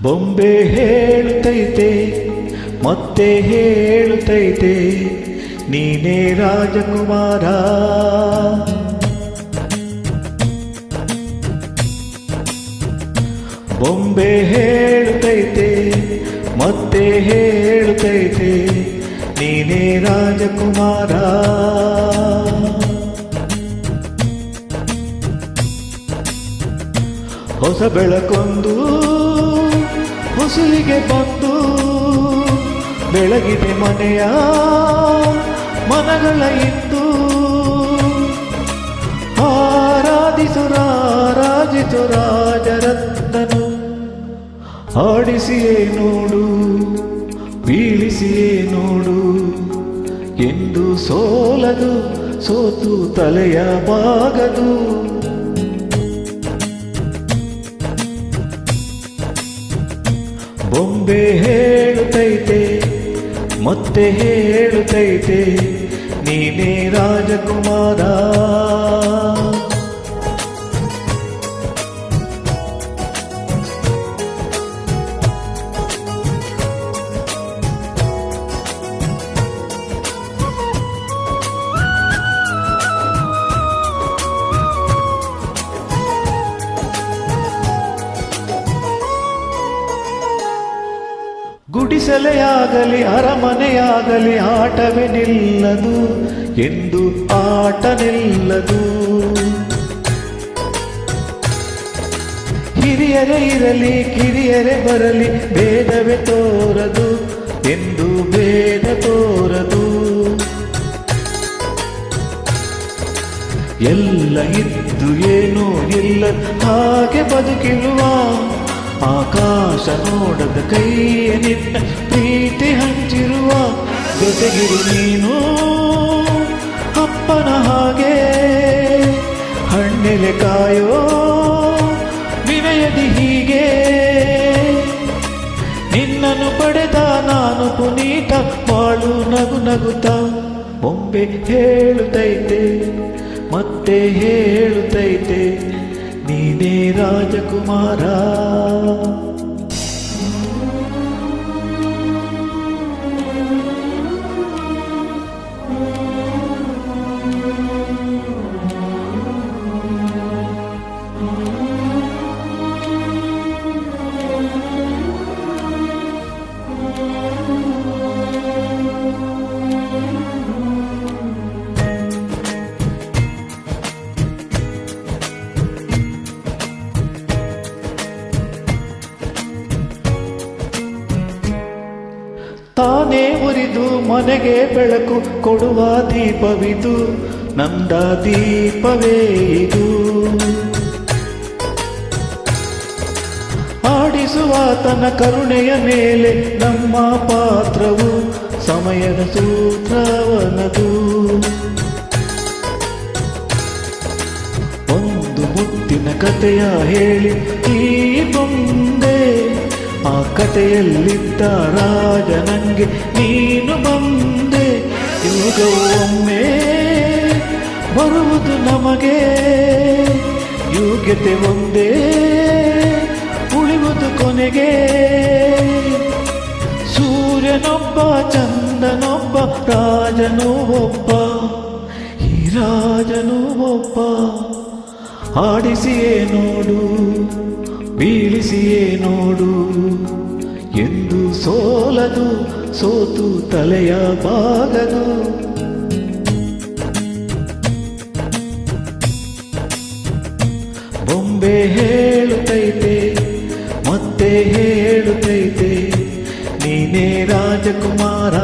ಬೊಂಬೆ ಹೇಳುತ್ತೈತೆ ಮತ್ತೆ ಹೇಳುತ್ತೈತೆ ನೀನೇ ರಾಜಕುಮಾರ. ಬೊಂಬೆ ಹೇಳುತ್ತೈತೆ ಮತ್ತೆ ಹೇಳುತ್ತೈತೆ ನೀನೇ ರಾಜಕುಮಾರ. ಹೊಸ ಬೆಳಕೊಂದು ಹೊಸಲಿಗೆ ಬಂದು ಬೆಳಗಿದೆ ಮನೆಯ ಮನಗಳ ಇಂದು. ಆರಾಧಿಸು ರಾಜರತ್ನನು, ಆಡಿಸಿಯೇ ನೋಡು ಬೀಳಿಸಿಯೇ ನೋಡು ಎಂದು ಸೋಲದು ಸೋತು ತಲೆಯ ಬಾಗದು. ಬೊಂಬೆ ಹೇಳುತ್ತೈತೆ ಮತ್ತೆ ಹೇಳುತ್ತೈತೆ ನೀನೇ ರಾಜಕುಮಾರ. ಗುಡಿಸಲೆಯಾಗಲಿ ಅರಮನೆಯಾಗಲಿ ಆಟವೇ ನಿಲ್ಲದು ಎಂದು ಆಟ ನಿಲ್ಲದು. ಹಿರಿಯರೇ ಇರಲಿ ಕಿರಿಯರೇ ಬರಲಿ ಭೇದವೇ ತೋರದು ಎಂದು ಭೇದ ತೋರದು. ಎಲ್ಲ ಇದ್ದು ಏನೂ ಇಲ್ಲ ಹಾಗೆ ಬದುಕಿರುವ ಆಕಾಶ ನೋಡದ ಕೈಯ ನಿನ್ನ ಪ್ರೀತಿ ಹಂಚಿರುವ. ಜೊತೆಗಿರು ನೀನು ಅಪ್ಪನ ಹಾಗೆ ಹಣ್ಣೆಲೆ ಕಾಯೋ ವಿನಯದಿ ಹೀಗೆ. ನಿನ್ನನ್ನು ಪಡೆದ ನಾನು ಪುನೀತ ಬಾಳು ನಗು ನಗುತ್ತ. ಬೊಂಬೆ ಹೇಳುತ್ತೈತೆ ಮತ್ತೆ ಹೇಳುತ್ತೈತೆ ನೀನೇ ರಾಜಕುಮಾರ. ತಾನೇ ಉರಿದು ಮನೆಗೆ ಬೆಳಕು ಕೊಡುವ ದೀಪವಿದು ನಂದ ದೀಪವೇ ಇದು. ಆಡಿಸುವ ತನ್ನ ಕರುಣೆಯ ಮೇಲೆ ನಮ್ಮ ಪಾತ್ರವು ಸಮಯದ ಸೂತ್ರವನದು. ಒಂದು ಮುತ್ತಿನ ಕಥೆಯ ಹೇಳಿ ಈ ಮುಂದೆ ಆ ಕಥೆಯಲ್ಲಿದ್ದ ರಾಜ ನಂಗೆ ನೀನು ಬಂದೆ. ಯುಗವು ಒಮ್ಮೆ ಬರುವುದು ನಮಗೆ, ಯೋಗ್ಯತೆ ಒಂದೇ ಉಳಿಯುವುದು ಕೊನೆಗೆ. ಸೂರ್ಯನೊಬ್ಬ ಚಂದನೊಬ್ಬ ರಾಜನು ಒಬ್ಬ, ಈ ರಾಜನು ಒಬ್ಬ. ಆಡಿಸಿಯೇ ನೋಡು ಬೀಳಿಸಿಯೇ ನೋಡು ಎಂದು ಸೋಲದು ಸೋತು ತಲೆಯ ಬಾಗದು. ಬೊಂಬೆ ಹೇಳುತ್ತೈತೆ ಮತ್ತೆ ಹೇಳುತ್ತೈತೆ ನೀನೇ ರಾಜಕುಮಾರ.